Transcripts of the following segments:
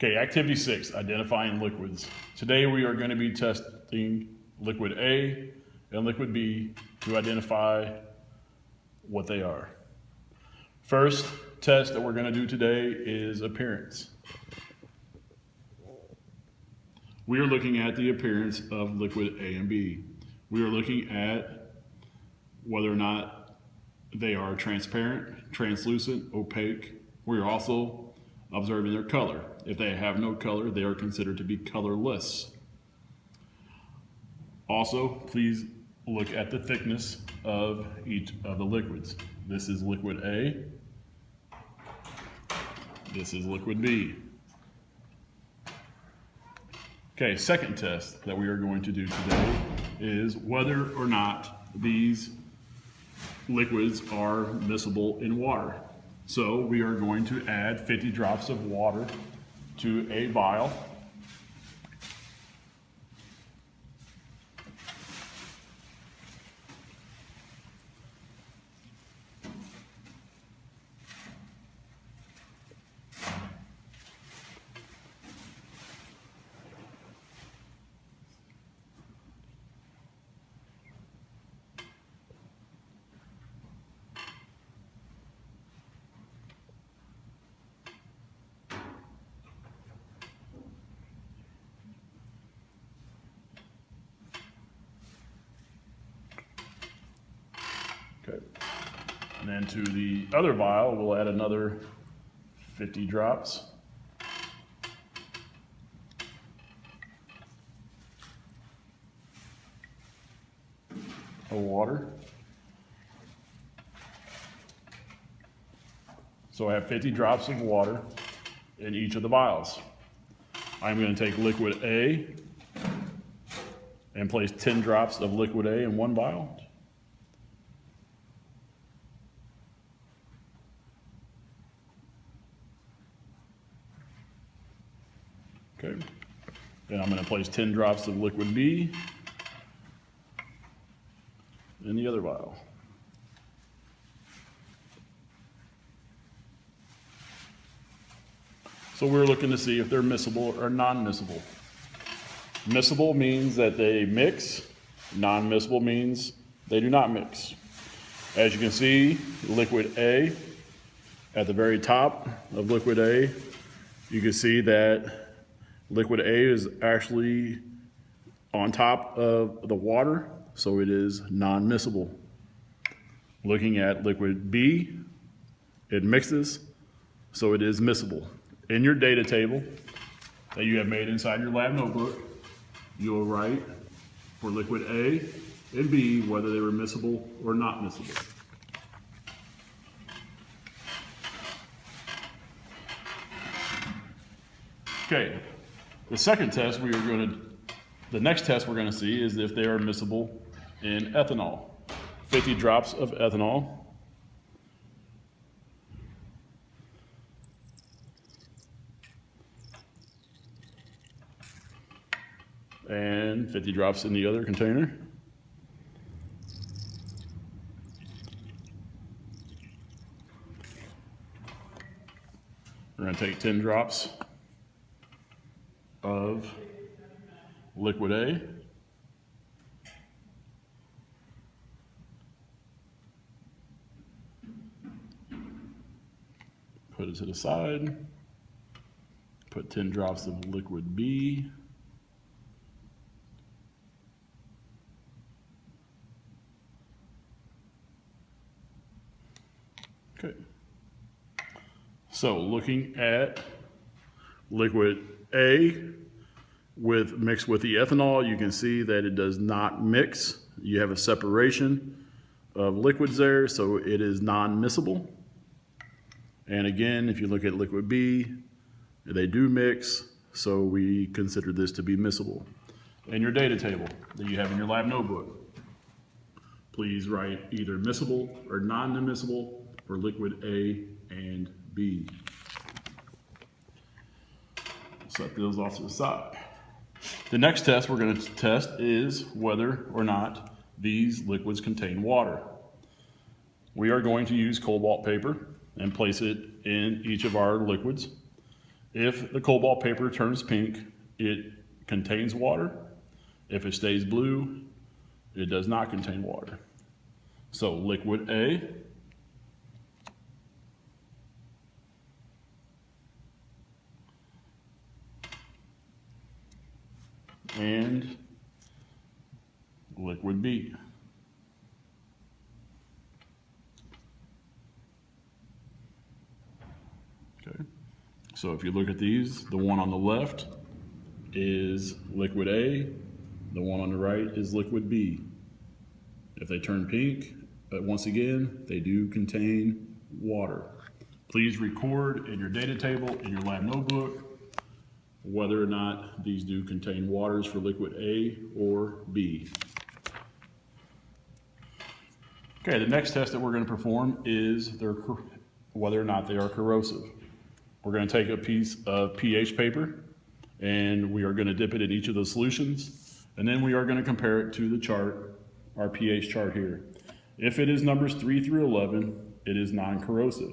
Okay, activity 6, identifying liquids. Today we are going to be testing liquid A and liquid B to identify what they are. First test that we're going to do today is appearance. We are looking at the appearance of liquid A and B. We are looking at whether or not they are transparent, translucent, opaque. We are also observing their color. If they have no color, they are considered to be colorless. Also, please look at the thickness of each of the liquids. This is liquid A. This is liquid B. Okay, second test that we are going to do today is whether or not these liquids are miscible in water. So we are going to add 50 drops of water to a vial. Okay. And then to the other vial, we'll add another 50 drops. Of water. So I have 50 drops of water in each of the vials. I'm going to take liquid A and place 10 drops of liquid A in one vial. Okay. Then I'm going to place 10 drops of liquid B in the other vial. So we're looking to see if they're miscible or non-miscible. Miscible means that they mix. Non-miscible means they do not mix. As you can see, liquid A, at the very top of liquid A, you can see that liquid A is actually on top of the water, so it is non-miscible. Looking at liquid B, it mixes, so it is miscible. In your data table that you have made inside your lab notebook, you'll write for liquid A and B whether they were miscible or not miscible. Okay. The next test we're going to see is if they are miscible in ethanol. 50 drops of ethanol. And 50 drops in the other container. We're going to take 10 drops of liquid A. Put it to the side. Put 10 drops of liquid B. Okay. So looking at liquid A mixed with the ethanol, you can see that it does not mix. You have a separation of liquids there, so it is non-miscible. And again, if you look at liquid B, they do mix, so we consider this to be miscible. In your data table that you have in your lab notebook, please write either miscible or non-miscible for liquid A and B. Set those off to the side. The next test we're going to test is whether or not these liquids contain water. We are going to use cobalt paper and place it in each of our liquids. If the cobalt paper turns pink, it contains water. If it stays blue, it does not contain water. So liquid A and liquid B. Okay. So if you look at these, the one on the left is liquid A, the one on the right is liquid B. If they turn pink, once again, they do contain water. Please record in your data table, in your lab notebook, whether or not these do contain waters for liquid A or B. Okay, the next test that we're going to perform is whether or not they are corrosive. We're going to take a piece of pH paper and we are going to dip it in each of the solutions, and then we are going to compare it to the chart, our pH chart here. If it is numbers 3 through 11, it is non-corrosive.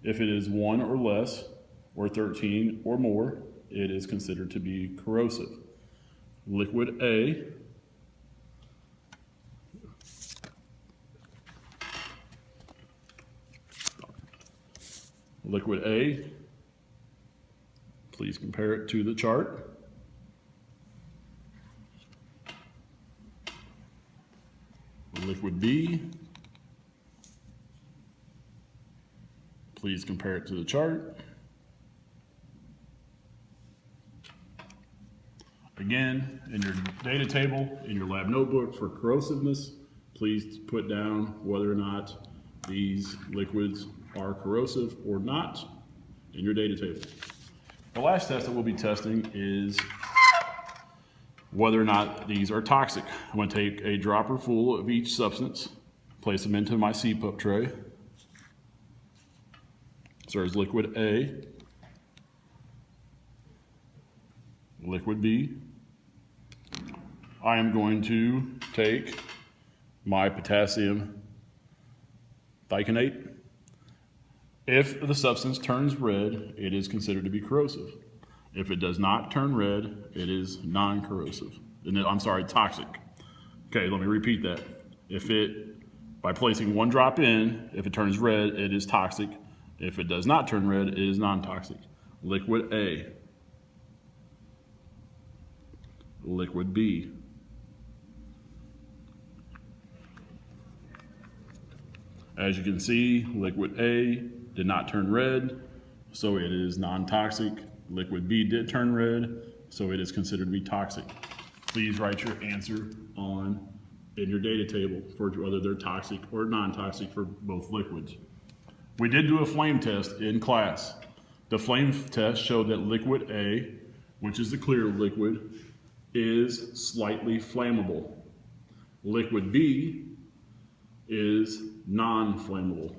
If it is 1 or less, or 13 or more, it is considered to be corrosive. Liquid A please compare it to the chart. Liquid B, please compare it to the chart. Again, in your data table, in your lab notebook for corrosiveness, please put down whether or not these liquids are corrosive or not in your data table. The last test that we'll be testing is whether or not these are toxic. I'm going to take a dropper full of each substance, place them into my CPUP tray. So there's liquid A, liquid B. I am going to take my potassium thiconate. If the substance turns red, it is considered to be corrosive. If it does not turn red, it is non-corrosive. I'm sorry, toxic. Okay, let me repeat that. By placing one drop in, if it turns red, it is toxic. If it does not turn red, it is non-toxic. Liquid A. Liquid B. As you can see, liquid A did not turn red, so it is non-toxic. Liquid B did turn red, so it is considered to be toxic. Please write your answer in your data table for whether they're toxic or non-toxic for both liquids. We did do a flame test in class. The flame test showed that liquid A, which is the clear liquid, is slightly flammable. Liquid B is non-flammable.